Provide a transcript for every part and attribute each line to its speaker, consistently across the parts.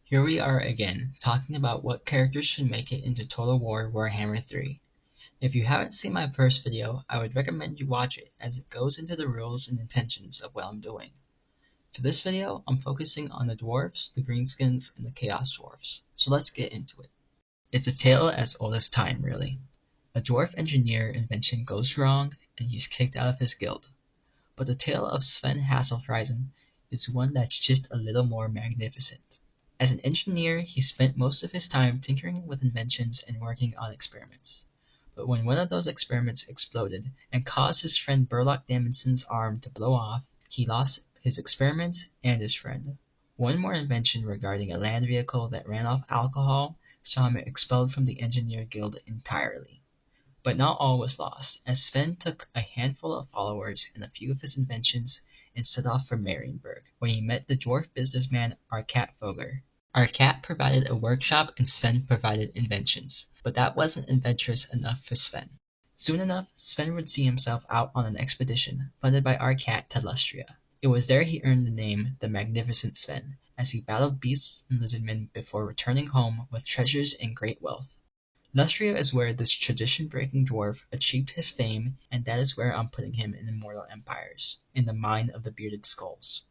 Speaker 1: Here we are again, talking about what characters should make it into Total War Warhammer 3. If you haven't seen my first video, I would recommend you watch it as it goes into the rules and intentions of what I'm doing. For this video, I'm focusing on the Dwarves, the Greenskins, and the Chaos Dwarfs, so let's get into it. It's a tale as old as time, really. A dwarf engineer invention goes wrong, and he's kicked out of his guild. But the tale of Sven Hasselfreisen is one that's just a little more magnificent. As an engineer, he spent most of his time tinkering with inventions and working on experiments. But when one of those experiments exploded and caused his friend Burlock Damodson's arm to blow off, he lost his experiments and his friend. One more invention regarding a land vehicle that ran off alcohol saw him expelled from the Engineer Guild entirely. But not all was lost, as Sven took a handful of followers and a few of his inventions and set off for Marienburg, where he met the dwarf businessman Arkat Fogger. Arkat provided a workshop and Sven provided inventions, but that wasn't adventurous enough for Sven. Soon enough, Sven would see himself out on an expedition, funded by Arkat to Lustria. It was there he earned the name the Magnificent Sven, as he battled beasts and lizardmen before returning home with treasures and great wealth. Lustria is where this tradition-breaking dwarf achieved his fame, and that is where I'm putting him in Immortal Empires, in the Mine of the Bearded Skulls.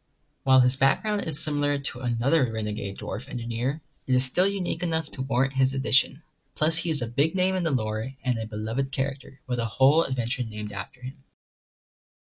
Speaker 1: While his background is similar to another renegade dwarf engineer, it is still unique enough to warrant his addition. Plus he is a big name in the lore and a beloved character, with a whole adventure named after him.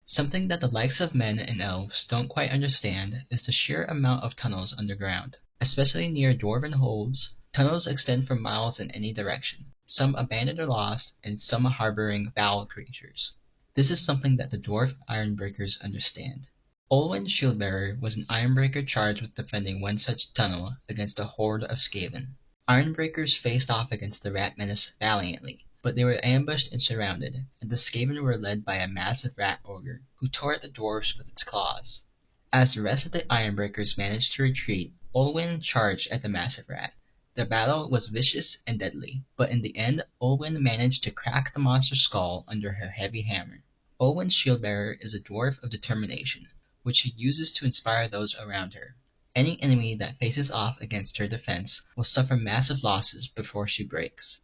Speaker 1: Something that the likes of men and elves don't quite understand is the sheer amount of tunnels underground. Especially near dwarven holds, tunnels extend for miles in any direction, some abandoned or lost, and some harboring foul creatures. This is something that the dwarf ironbreakers understand. Olwen Shieldbearer was an ironbreaker charged with defending one such tunnel against a horde of Skaven. Ironbreakers faced off against the rat menace valiantly, but they were ambushed and surrounded, and the Skaven were led by a massive rat ogre, who tore at the dwarves with its claws. As the rest of the ironbreakers managed to retreat, Olwen charged at the massive rat. The battle was vicious and deadly, but in the end, Olwen managed to crack the monster's skull under her heavy hammer. Olwen's Shieldbearer is a dwarf of determination, which she uses to inspire those around her. Any enemy that faces off against her defense will suffer massive losses before she breaks.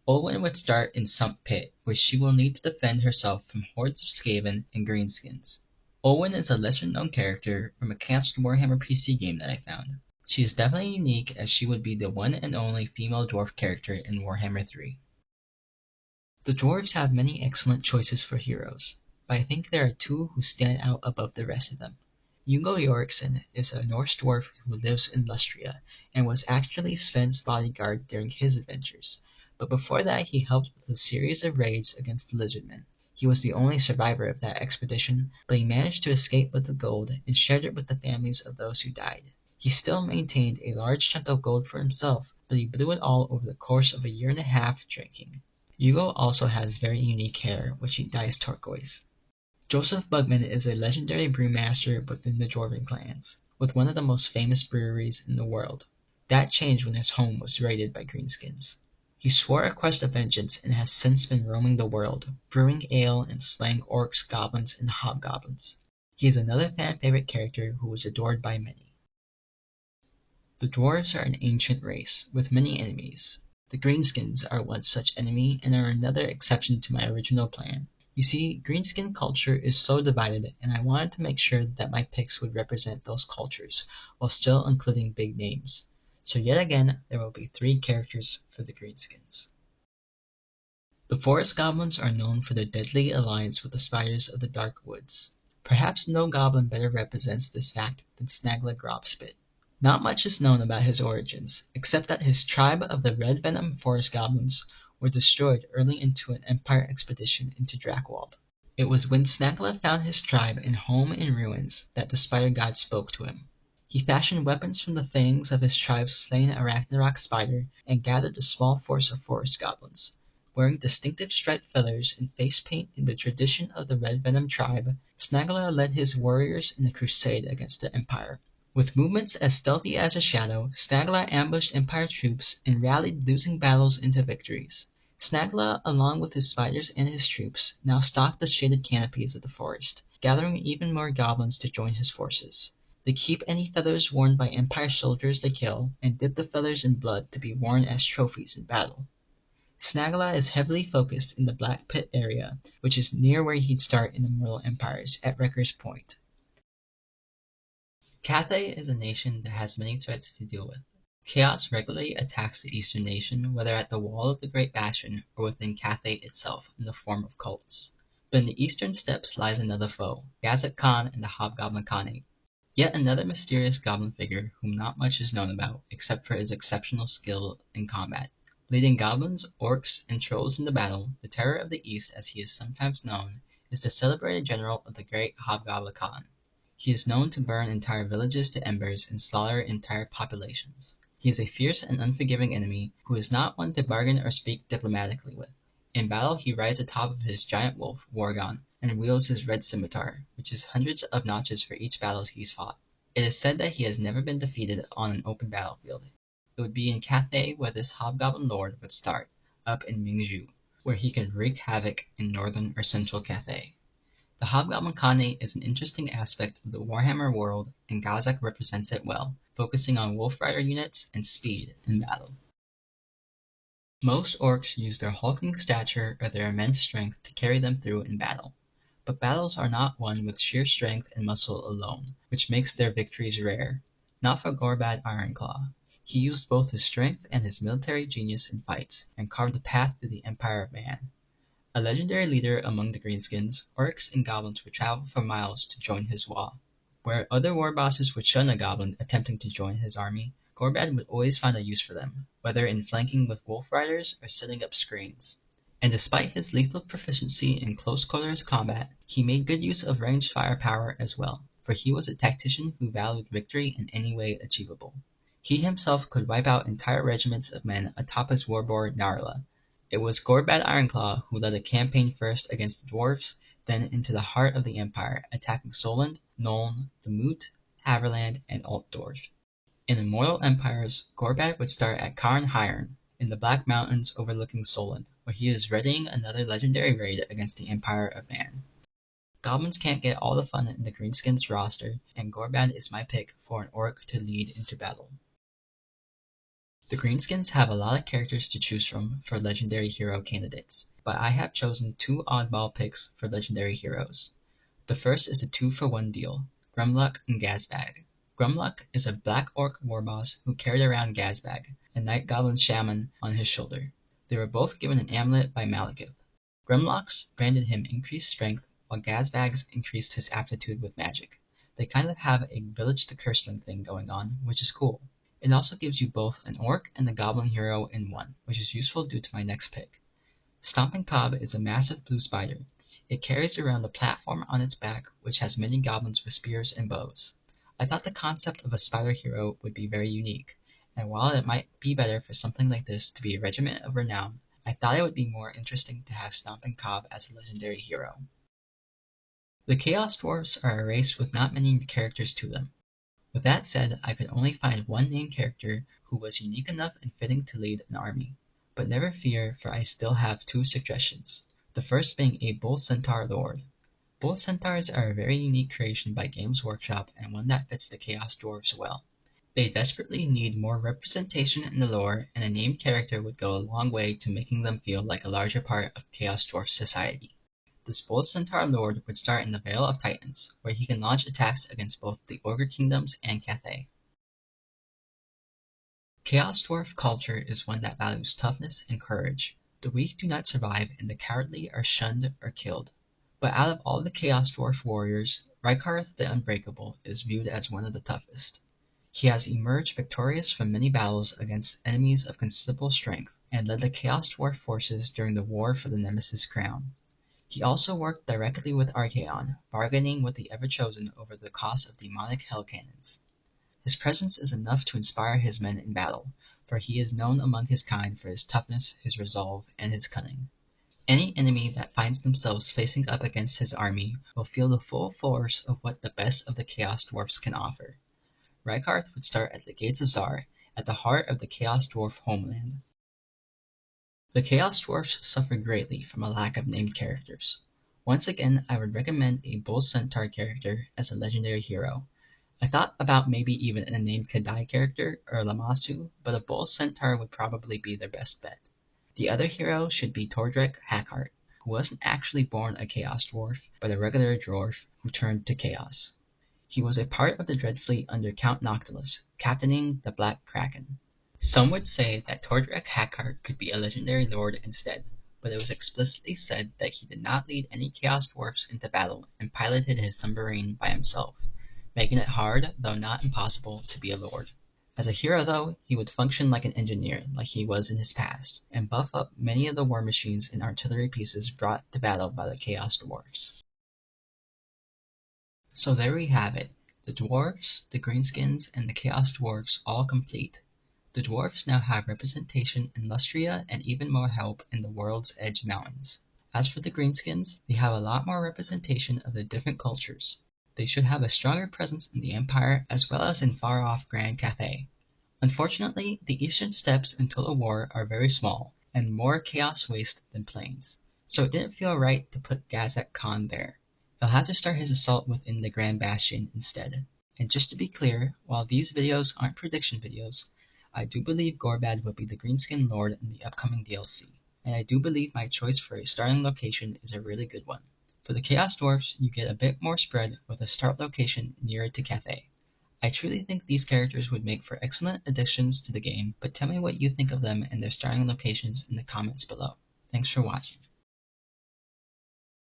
Speaker 1: Olwen would start in Sump Pit, where she will need to defend herself from hordes of Skaven and Greenskins. Olwen is a lesser-known character from a cancelled Warhammer PC game that I found. She is definitely unique, as she would be the one and only female dwarf character in Warhammer 3. The dwarves have many excellent choices for heroes, but I think there are two who stand out above the rest of them. Jungo Jorikson is a Norse dwarf who lives in Lustria, and was actually Sven's bodyguard during his adventures, but before that he helped with a series of raids against the lizardmen. He was the only survivor of that expedition, but he managed to escape with the gold and shared it with the families of those who died. He still maintained a large chunk of gold for himself, but he blew it all over the course of a year and a half drinking. Hugo also has very unique hair, which he dyes turquoise. Joseph Bugman is a legendary brewmaster within the Dwarven clans, with one of the most famous breweries in the world. That changed when his home was raided by Greenskins. He swore a quest of vengeance and has since been roaming the world, brewing ale and slaying orcs, goblins, and hobgoblins. He is another fan-favorite character who was adored by many. The dwarves are an ancient race, with many enemies. The Greenskins are one such enemy and are another exception to my original plan. You see, Greenskin culture is so divided, and I wanted to make sure that my picks would represent those cultures, while still including big names. So yet again, there will be 3 characters for the Greenskins. The Forest Goblins are known for their deadly alliance with the spiders of the Dark Woods. Perhaps no goblin better represents this fact than Snagla Grobspit. Not much is known about his origins, except that his tribe of the Red Venom Forest Goblins were destroyed early into an Empire expedition into Drakwold. It was when Snagla found his tribe and home in ruins that the Spider God spoke to him. He fashioned weapons from the fangs of his tribe's slain Arachnarok spider and gathered a small force of forest goblins. Wearing distinctive striped feathers and face paint in the tradition of the Red Venom tribe, Snagla led his warriors in a crusade against the Empire. With movements as stealthy as a shadow, Snagla ambushed Empire troops and rallied losing battles into victories. Snagla, along with his spiders and his troops, now stalked the shaded canopies of the forest, gathering even more goblins to join his forces. They keep any feathers worn by Empire soldiers they kill, and dip the feathers in blood to be worn as trophies in battle. Snagala is heavily focused in the Black Pit area, which is near where he'd start in the Mortal Empires, at Wrecker's Point. Cathay is a nation that has many threats to deal with. Chaos regularly attacks the eastern nation, whether at the wall of the Great Bastion or within Cathay itself in the form of cults. But in the eastern steppes lies another foe, Gazak Khan and the Hobgoblin Khanate. Yet another mysterious goblin figure whom not much is known about except for his exceptional skill in combat. Leading goblins, orcs, and trolls into battle, the Terror of the East as he is sometimes known, is the celebrated general of the great Hobgoblin Khan. He is known to burn entire villages to embers and slaughter entire populations. He is a fierce and unforgiving enemy who is not one to bargain or speak diplomatically with. In battle he rides atop of his giant wolf, Worgon, and wields his red scimitar, which is hundreds of notches for each battle he's fought. It is said that he has never been defeated on an open battlefield. It would be in Cathay where this hobgoblin lord would start, up in Mingzhu, where he can wreak havoc in northern or central Cathay. The Hobgoblin Khanate is an interesting aspect of the Warhammer world, and Gazak represents it well, focusing on Wolf Rider units and speed in battle. Most orcs use their hulking stature or their immense strength to carry them through in battle. But battles are not won with sheer strength and muscle alone, which makes their victories rare. Not for Gorbad Ironclaw. He used both his strength and his military genius in fights, and carved a path through the Empire of Man. A legendary leader among the Greenskins, orcs and goblins would travel for miles to join his wall. Where other war bosses would shun a goblin attempting to join his army, Gorbad would always find a use for them, whether in flanking with wolf riders or setting up screens. And despite his lethal proficiency in close quarters combat, he made good use of ranged firepower as well, for he was a tactician who valued victory in any way achievable. He himself could wipe out entire regiments of men atop his warboard Narla. It was Gorbad Ironclaw who led a campaign first against the dwarfs, then into the heart of the Empire, attacking Solent, Nuln, the Moot, Haverland, and Altdorf. In Immortal Empires, Gorbad would start at Karn Hiern, in the Black Mountains overlooking Solent, where he is readying another legendary raid against the Empire of Man. Goblins can't get all the fun in the Greenskins roster, and Gorbad is my pick for an orc to lead into battle. The Greenskins have a lot of characters to choose from for legendary hero candidates, but I have chosen two oddball picks for legendary heroes. The first is a 2-for-1 deal, Grumluck and Gazbag. Grumluck is a black orc warboss who carried around Gazbag, a night goblin shaman, on his shoulder. They were both given an amulet by Malekith. Grumluck's granted him increased strength, while Gazbag's increased his aptitude with magic. They kind of have a village to curseling thing going on, which is cool. It also gives you both an orc and a goblin hero in one, which is useful due to my next pick. Stomping Cob is a massive blue spider. It carries around a platform on its back which has many goblins with spears and bows. I thought the concept of a spider hero would be very unique, and while it might be better for something like this to be a regiment of renown, I thought it would be more interesting to have Stomping Cob as a legendary hero. The Chaos Dwarfs are a race with not many characters to them. With that said, I could only find one named character who was unique enough and fitting to lead an army. But never fear, for I still have two suggestions, the first being a Bull Centaur Lord. Bull Centaurs are a very unique creation by Games Workshop and one that fits the Chaos Dwarfs well. They desperately need more representation in the lore, and a named character would go a long way to making them feel like a larger part of Chaos Dwarf society. This Bull Centaur Lord would start in the Vale of Titans, where he can launch attacks against both the Ogre Kingdoms and Cathay. Chaos Dwarf culture is one that values toughness and courage. The weak do not survive, and the cowardly are shunned or killed. But out of all the Chaos Dwarf warriors, Rykard the Unbreakable is viewed as one of the toughest. He has emerged victorious from many battles against enemies of considerable strength, and led the Chaos Dwarf forces during the War for the Nemesis Crown. He also worked directly with Archaon, bargaining with the Everchosen over the cost of demonic hell cannons. His presence is enough to inspire his men in battle, for he is known among his kind for his toughness, his resolve, and his cunning. Any enemy that finds themselves facing up against his army will feel the full force of what the best of the Chaos Dwarfs can offer. Rykard would start at the Gates of Zar, at the heart of the Chaos Dwarf homeland. The Chaos Dwarfs suffer greatly from a lack of named characters. Once again, I would recommend a Bull Centaur character as a legendary hero. I thought about maybe even a named Kadai character or Lamasu, but a bull centaur would probably be their best bet. The other hero should be Tordek Hackheart, who wasn't actually born a Chaos Dwarf, but a regular dwarf who turned to Chaos. He was a part of the Dread Fleet under Count Noctilus, captaining the Black Kraken. Some would say that Tordek Hackheart could be a legendary lord instead, but it was explicitly said that he did not lead any Chaos Dwarfs into battle and piloted his submarine by himself, making it hard, though not impossible, to be a lord. As a hero though, he would function like an engineer, like he was in his past, and buff up many of the war machines and artillery pieces brought to battle by the Chaos Dwarfs. So there we have it, the Dwarves, the Greenskins, and the Chaos Dwarfs all complete. The Dwarfs now have representation in Lustria and even more help in the World's Edge Mountains. As for the Greenskins, they have a lot more representation of the different cultures. They should have a stronger presence in the Empire as well as in far-off Grand Cathay. Unfortunately, the eastern steppes in Total War are very small, and more Chaos Waste than Plains, so it didn't feel right to put Gazak Khan there. He'll have to start his assault within the Grand Bastion instead. And just to be clear, while these videos aren't prediction videos, I do believe Gorbad will be the Greenskin Lord in the upcoming DLC, and I do believe my choice for a starting location is a really good one. For the Chaos Dwarfs, you get a bit more spread with a start location nearer to Cathay. I truly think these characters would make for excellent additions to the game, but tell me what you think of them and their starting locations in the comments below. Thanks for watching.